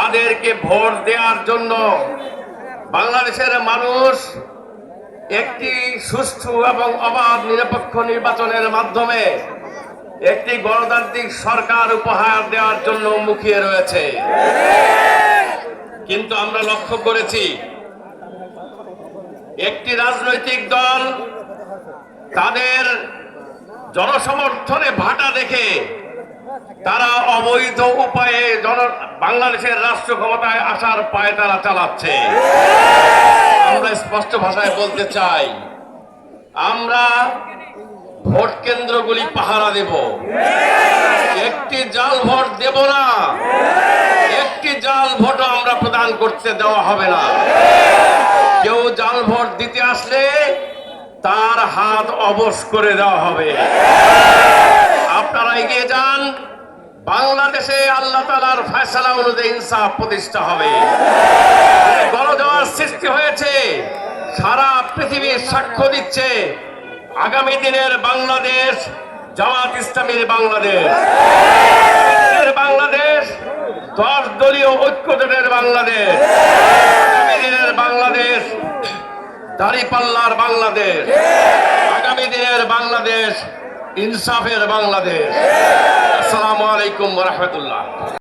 তাদেরকে ভোট দেওয়ার জন্য বাংলাদেশের মানুষ একটি সুষ্ঠু এবং অবাধ নিরপেক্ষ নির্বাচনের মাধ্যমে একটি গণতান্ত্রিক সরকার উপহার দেওয়ার জন্য মুখিয়ে রয়েছে। কিন্তু আমরা লক্ষ্য করেছি একটি রাজনৈতিক দল তাদের জনসমর্থনে ভাটা দেখে তারা অবৈধ উপায়ে বাংলাদেশের রাষ্ট্র ক্ষমতায় আসার পায়তারা চালাচ্ছে। আমরা স্পষ্ট ভাষায় বলতে চাই, আমরা ভোট কেন্দ্রগুলি পাহারা দেব, একটি জাল ভোট দেব না, একটি জাল ভোটও আমরা প্রদান করতে দেওয়া হবে না। কেউ জাল ভোট দিতে আসলে তার হাত অবশ করে দেওয়া হবে। আপনারা এগিয়ে যান, বাংলাদেশে আল্লাহ তাআলার ফয়সালা অনুযায়ী ইনসাফ প্রতিষ্ঠা হবে। গণজোয়ার সৃষ্টি হয়েছে, সারা পৃথিবী সাক্ষ্য দিচ্ছে আগামী দিনের বাংলাদেশ জামাত ইসলামীর বাংলাদেশ, বাংলাদেশ 10 দলীয় ঐক্যজোটের বাংলাদেশ, আগামী দিনের বাংলাদেশ দাঁড়িপাল্লার বাংলাদেশ, আগামী দিনের বাংলাদেশ ইনসাফের বাংলাদেশ। আসসালামু আলাইকুম ওয়া রাহমাতুল্লাহ।